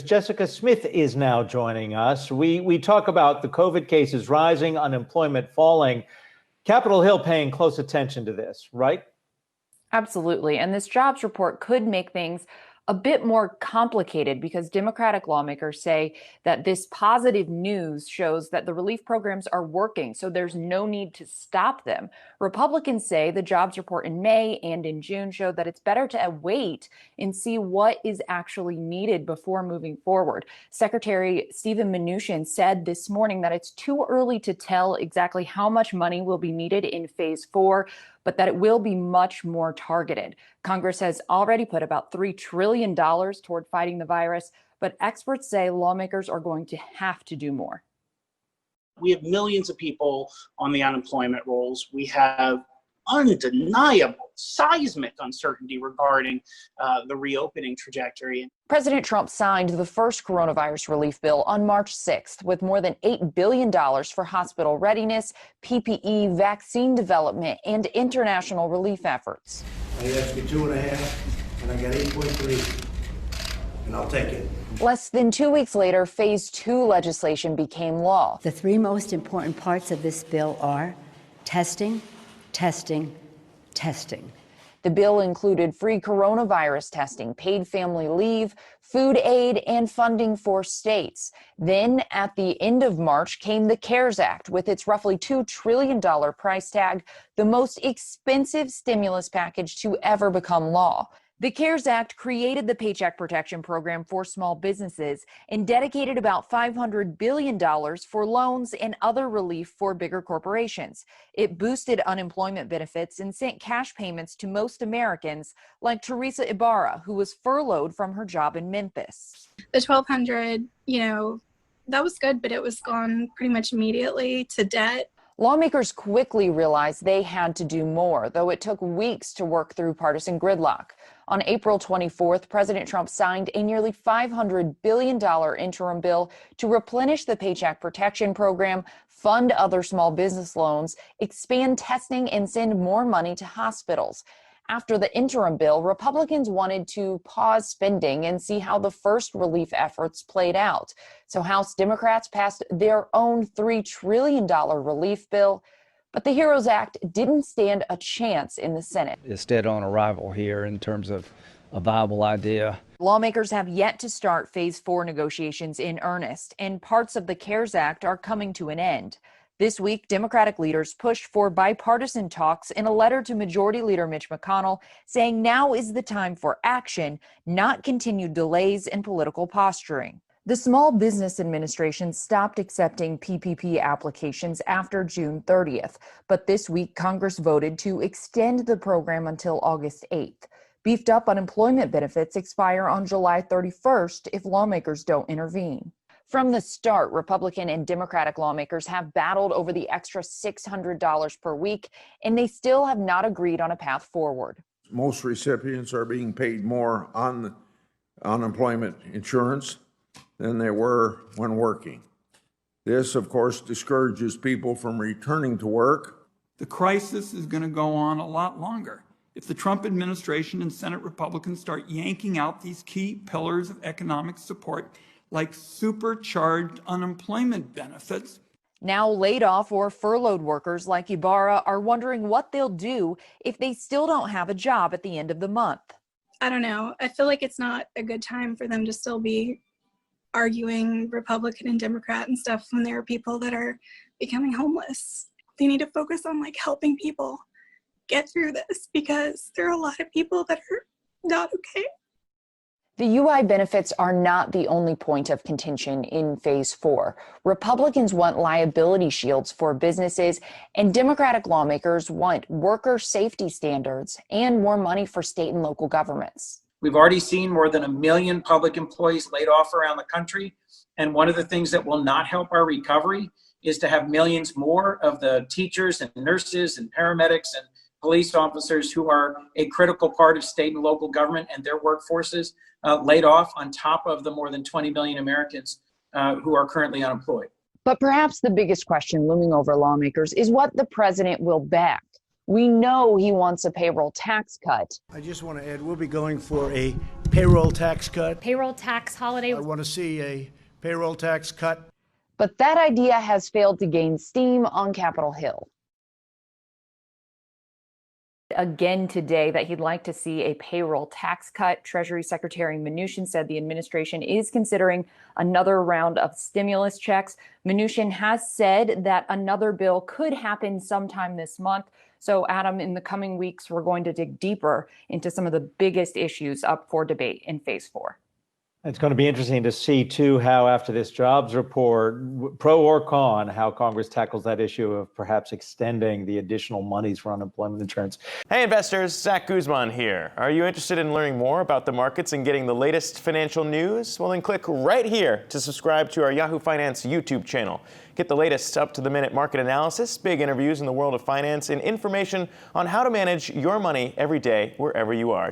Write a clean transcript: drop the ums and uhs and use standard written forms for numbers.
Jessica Smith is now joining us. We talk about the COVID cases rising, unemployment falling. Capitol Hill paying close attention to this, right? Absolutely. And this jobs report could make things a bit more complicated because Democratic lawmakers say that this positive news shows that the relief programs are working, so there's no need to stop them. Republicans say the jobs report in May and in June showed that it's better to wait and see what is actually needed before moving forward. Secretary Steven Mnuchin said this morning that it's too early to tell exactly how much money will be needed in phase 4, but that it will be much more targeted. Congress has already put about $3 trillion toward fighting the virus, but experts say lawmakers are going to have to do more. We have millions of people on the unemployment rolls. We have undeniable, seismic uncertainty regarding the reopening trajectory. President Trump signed the first coronavirus relief bill on March 6th with more than $8 billion for hospital readiness, PPE, vaccine development, and international relief efforts. I asked you 2.5, and I got 8.3, and I'll take it. Less than 2 weeks later, phase 2 legislation became law. The three most important parts of this bill are testing, testing, testing. The bill included free coronavirus testing, paid family leave, food aid, and funding for states. Then, at the end of March, came the CARES Act with its roughly $2 trillion price tag, the most expensive stimulus package to ever become law. The CARES Act created the Paycheck Protection Program for small businesses and dedicated about $500 billion for loans and other relief for bigger corporations. It boosted unemployment benefits and sent cash payments to most Americans, like Teresa Ibarra, who was furloughed from her job in Memphis. The $1,200, that was good, but it was gone pretty much immediately to debt. Lawmakers quickly realized they had to do more, though it took weeks to work through partisan gridlock. On April 24th, President Trump signed a nearly $500 billion interim bill to replenish the Paycheck Protection Program, fund other small business loans, expand testing, and send more money to hospitals. After the interim bill, Republicans wanted to pause spending and see how the first relief efforts played out. So House Democrats passed their own $3 trillion relief bill. But the HEROES Act didn't stand a chance in the Senate. It's dead on arrival here in terms of a viable idea. Lawmakers have yet to start phase 4 negotiations in earnest, and parts of the CARES Act are coming to an end. This week, Democratic leaders pushed for bipartisan talks in a letter to Majority Leader Mitch McConnell, saying now is the time for action, not continued delays and political posturing. The Small Business Administration stopped accepting PPP applications after June 30th, but this week Congress voted to extend the program until August 8th. Beefed up unemployment benefits expire on July 31st if lawmakers don't intervene. From the start, Republican and Democratic lawmakers have battled over the extra $600 per week, and they still have not agreed on a path forward. Most recipients are being paid more on unemployment insurance than they were when working. This, of course, discourages people from returning to work. The crisis is going to go on a lot longer. If the Trump administration and Senate Republicans start yanking out these key pillars of economic support, like supercharged unemployment benefits. Now laid off or furloughed workers like Ibarra are wondering what they'll do if they still don't have a job at the end of the month. I don't know. I feel like it's not a good time for them to still be arguing Republican and Democrat and stuff when there are people that are becoming homeless. They need to focus on helping people get through this because there are a lot of people that are not okay. The UI benefits are not the only point of contention in phase 4. Republicans want liability shields for businesses, and Democratic lawmakers want worker safety standards and more money for state and local governments. We've already seen more than 1 million public employees laid off around the country. And one of the things that will not help our recovery is to have millions more of the teachers and nurses and paramedics and police officers who are a critical part of state and local government and their workforces laid off on top of the more than 20 million Americans who are currently unemployed. But perhaps the biggest question looming over lawmakers is what the president will back. We know he wants a payroll tax cut. I just want to add, we'll be going for a payroll tax cut. Payroll tax holiday. I want to see a payroll tax cut. But that idea has failed to gain steam on Capitol Hill. Again today that he'd like to see a payroll tax cut. Treasury Secretary Mnuchin said the administration is considering another round of stimulus checks. Mnuchin has said that another bill could happen sometime this month. So, Adam, in the coming weeks, we're going to dig deeper into some of the biggest issues up for debate in Phase 4. It's going to be interesting to see, too, how after this jobs report, pro or con, how Congress tackles that issue of perhaps extending the additional monies for unemployment insurance. Hey, investors, Zach Guzman here. Are you interested in learning more about the markets and getting the latest financial news? Well, then click right here to subscribe to our Yahoo Finance YouTube channel. Get the latest up-to-the-minute market analysis, big interviews in the world of finance, and information on how to manage your money every day wherever you are.